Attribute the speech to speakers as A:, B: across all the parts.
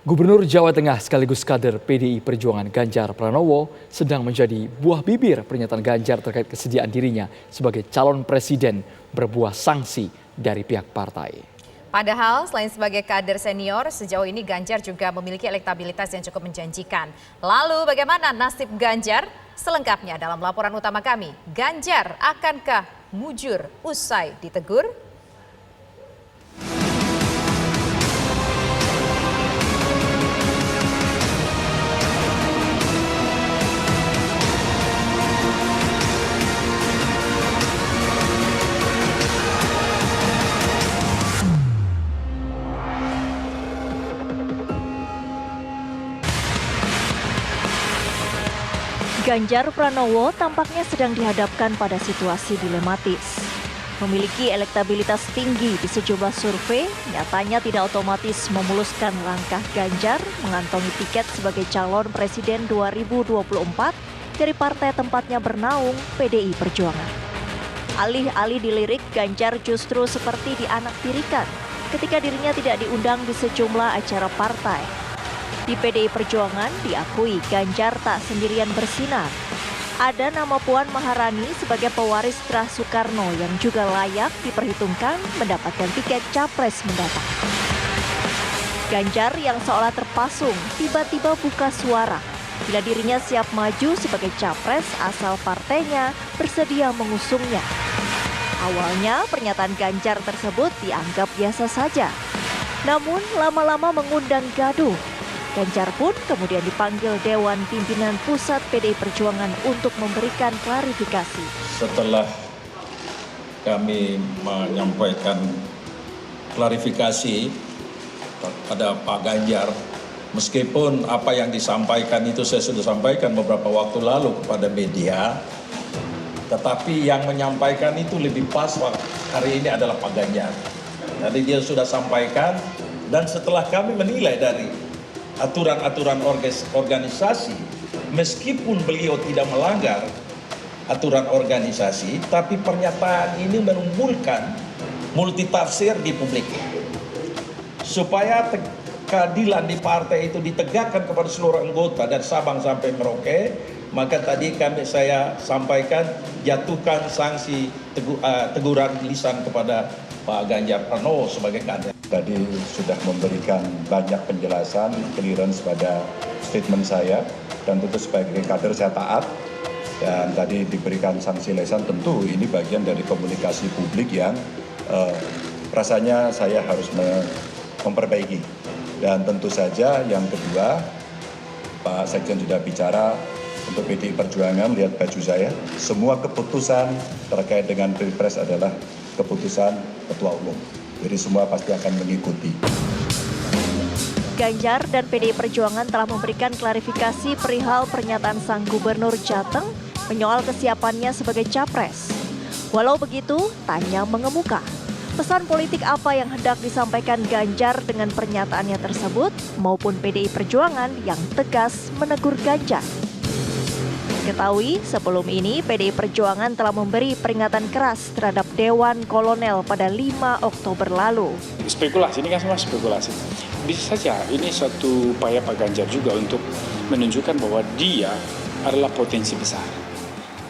A: Gubernur Jawa Tengah sekaligus kader PDI Perjuangan Ganjar Pranowo sedang menjadi buah bibir pernyataan Ganjar terkait kesediaan dirinya sebagai calon presiden berbuah sanksi dari pihak partai.
B: Padahal selain sebagai kader senior, sejauh ini Ganjar juga memiliki elektabilitas yang cukup menjanjikan. Lalu bagaimana nasib Ganjar? Selengkapnya dalam laporan utama kami. Ganjar akankah mujur usai ditegur?
C: Ganjar Pranowo tampaknya sedang dihadapkan pada situasi dilematis. Memiliki elektabilitas tinggi di sejumlah survei, nyatanya tidak otomatis memuluskan langkah Ganjar mengantongi tiket sebagai calon presiden 2024 dari partai tempatnya bernaung PDI Perjuangan. Alih-alih dilirik, Ganjar justru seperti dianaktirikan ketika dirinya tidak diundang di sejumlah acara partai. Di PDI Perjuangan diakui Ganjar tak sendirian bersinar. Ada nama Puan Maharani sebagai pewaris Terah Soekarno yang juga layak diperhitungkan mendapatkan tiket capres mendatang. Ganjar yang seolah terpasung tiba-tiba buka suara bila dirinya siap maju sebagai capres asal partainya bersedia mengusungnya. Awalnya pernyataan Ganjar tersebut dianggap biasa saja. Namun lama-lama mengundang gaduh. Ganjar pun kemudian dipanggil Dewan Pimpinan Pusat PDI Perjuangan untuk memberikan klarifikasi.
D: Setelah kami menyampaikan klarifikasi pada Pak Ganjar, meskipun apa yang disampaikan itu saya sudah sampaikan beberapa waktu lalu kepada media, tetapi yang menyampaikan itu lebih pas hari ini adalah Pak Ganjar. Jadi dia sudah sampaikan, dan setelah kami menilai dari aturan-aturan organisasi, meskipun beliau tidak melanggar aturan organisasi, tapi pernyataan ini menimbulkan multitafsir di publik. Supaya keadilan di partai itu ditegakkan kepada seluruh anggota dari Sabang sampai Merauke, maka tadi saya sampaikan jatuhkan sanksi teguran lisan kepada Pak Ganjar Pranowo sebagai kader.
E: Tadi sudah memberikan banyak penjelasan, clearance pada statement saya, dan tentu sebagai kader saya taat. Dan tadi diberikan sanksi lisan, tentu ini bagian dari komunikasi publik yang rasanya saya harus memperbaiki. Dan tentu saja yang kedua, Pak Sekjen sudah bicara untuk PDI Perjuangan, lihat baju saya, semua keputusan terkait dengan Pilpres adalah keputusan Ketua Umum. Jadi semua pasti akan mengikuti.
C: Ganjar dan PDI Perjuangan telah memberikan klarifikasi perihal pernyataan sang Gubernur Jateng menyoal kesiapannya sebagai capres. Walau begitu, tanya mengemuka. Pesan politik apa yang hendak disampaikan Ganjar dengan pernyataannya tersebut maupun PDI Perjuangan yang tegas menegur Ganjar? Ketahui, sebelum ini PDI Perjuangan telah memberi peringatan keras terhadap Dewan Kolonel pada 5 Oktober lalu.
F: Spekulasi, ini kan semua spekulasi. Bisa saja ini suatu upaya Pak Ganjar juga untuk menunjukkan bahwa dia adalah potensi besar.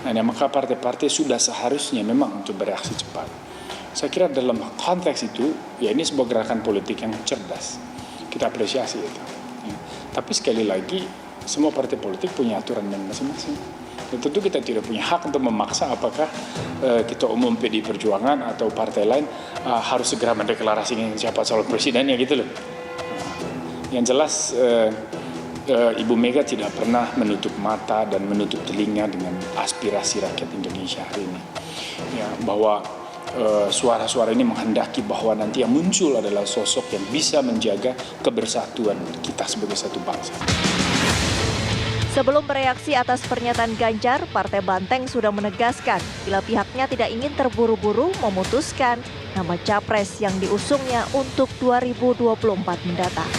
F: Nah, maka partai-partai sudah seharusnya memang untuk bereaksi cepat. Saya kira dalam konteks itu, ya ini sebuah gerakan politik yang cerdas. Kita apresiasi itu. Ya. Tapi sekali lagi, semua partai politik punya aturan masing-masing. Dan tentu kita tidak punya hak untuk memaksa apakah Ketua Umum PDI Perjuangan atau partai lain harus segera mendeklarasikan siapa calon presidennya gitu loh. Yang jelas Ibu Mega tidak pernah menutup mata dan menutup telinga dengan aspirasi rakyat Indonesia hari ini. Ya, bahwa suara-suara ini menghendaki bahwa nanti yang muncul adalah sosok yang bisa menjaga kebersatuan kita sebagai satu bangsa.
C: Sebelum bereaksi atas pernyataan Ganjar, Partai Banteng sudah menegaskan bila pihaknya tidak ingin terburu-buru memutuskan nama capres yang diusungnya untuk 2024 mendatang.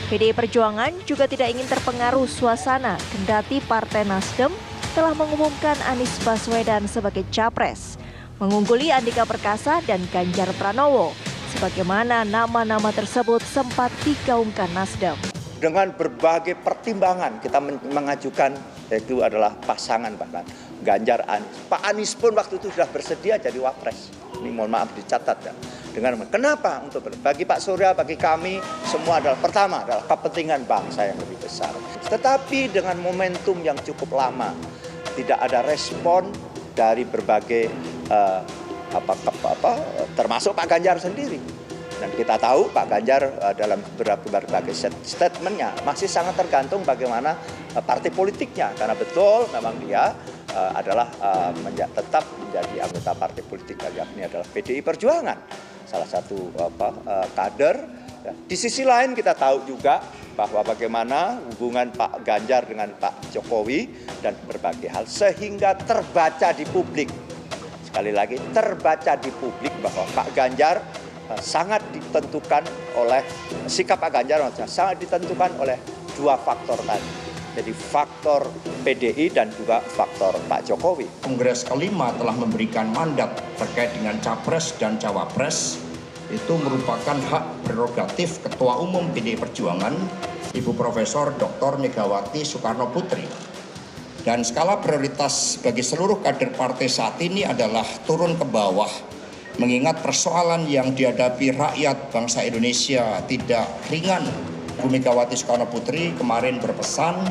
C: PDI Perjuangan juga tidak ingin terpengaruh suasana kendati Partai Nasdem telah mengumumkan Anies Baswedan sebagai capres, mengungguli Andika Perkasa dan Ganjar Pranowo, sebagaimana nama-nama tersebut sempat digaungkan Nasdem.
G: dengan berbagai pertimbangan kita mengajukan, yaitu adalah pasangan bahkan Ganjar Anies. Pak Anies pun waktu itu sudah bersedia jadi wapres. Ini mohon maaf dicatat ya. Kenapa? Bagi Pak Surya, bagi kami semua adalah pertama adalah kepentingan bangsa yang lebih besar. Tetapi dengan momentum yang cukup lama, tidak ada respon dari berbagai termasuk Pak Ganjar sendiri. Dan kita tahu Pak Ganjar dalam berbagai statementnya masih sangat tergantung bagaimana partai politiknya. Karena betul memang dia adalah tetap menjadi anggota partai politik, yakni adalah PDI Perjuangan. Salah satu kader. Di sisi lain kita tahu juga bahwa bagaimana hubungan Pak Ganjar dengan Pak Jokowi dan berbagai hal sehingga terbaca di publik. Sekali lagi terbaca di publik bahwa Pak Ganjar sangat ditentukan oleh sikap Pak Ganjar sangat ditentukan oleh dua faktor tadi. Jadi faktor PDI dan juga faktor Pak Jokowi.
H: Kongres kelima telah memberikan mandat terkait dengan Capres dan Cawapres. Itu merupakan hak prerogatif Ketua Umum PDI Perjuangan, Ibu Profesor Dr. Megawati Soekarno Putri. Dan skala prioritas bagi seluruh kader partai saat ini adalah turun ke bawah, mengingat persoalan yang dihadapi rakyat bangsa Indonesia tidak ringan. Bu Megawati Soekarno Putri kemarin berpesan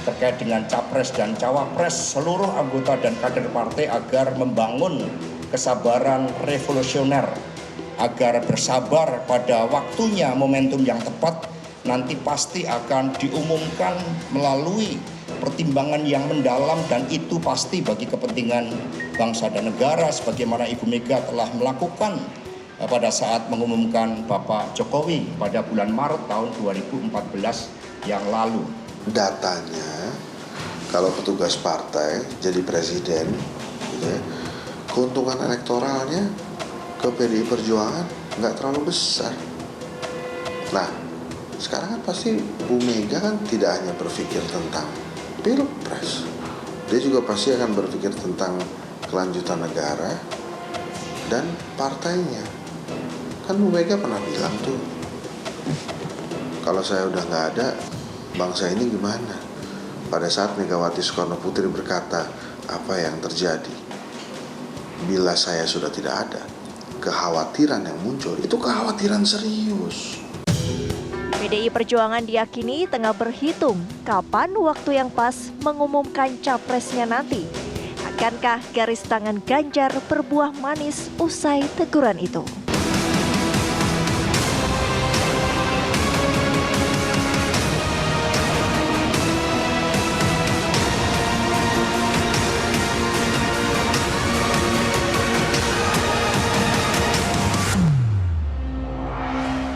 H: terkait dengan Capres dan Cawapres seluruh anggota dan kader partai agar membangun kesabaran revolusioner, agar bersabar pada waktunya momentum yang tepat nanti pasti akan diumumkan melalui pertimbangan yang mendalam dan itu pasti bagi kepentingan bangsa dan negara sebagaimana Ibu Mega telah melakukan pada saat mengumumkan Bapak Jokowi pada bulan Maret tahun 2014 yang lalu.
I: Datanya kalau petugas partai jadi presiden gitu ya, keuntungan elektoralnya ke PDI Perjuangan nggak terlalu besar. Nah sekarang kan pasti Bu Mega kan tidak hanya berpikir tentang Pilpres, dia juga pasti akan berpikir tentang kelanjutan negara dan partainya. Kan Bu Mega pernah bilang tuh, kalau saya udah nggak ada, bangsa ini gimana? Pada saat Megawati Soekarno Putri berkata, apa yang terjadi bila saya sudah tidak ada? Kekhawatiran yang muncul, itu kekhawatiran serius.
C: PDI Perjuangan diyakini tengah berhitung kapan waktu yang pas mengumumkan capresnya nanti. Akankah garis tangan Ganjar berbuah manis usai teguran itu?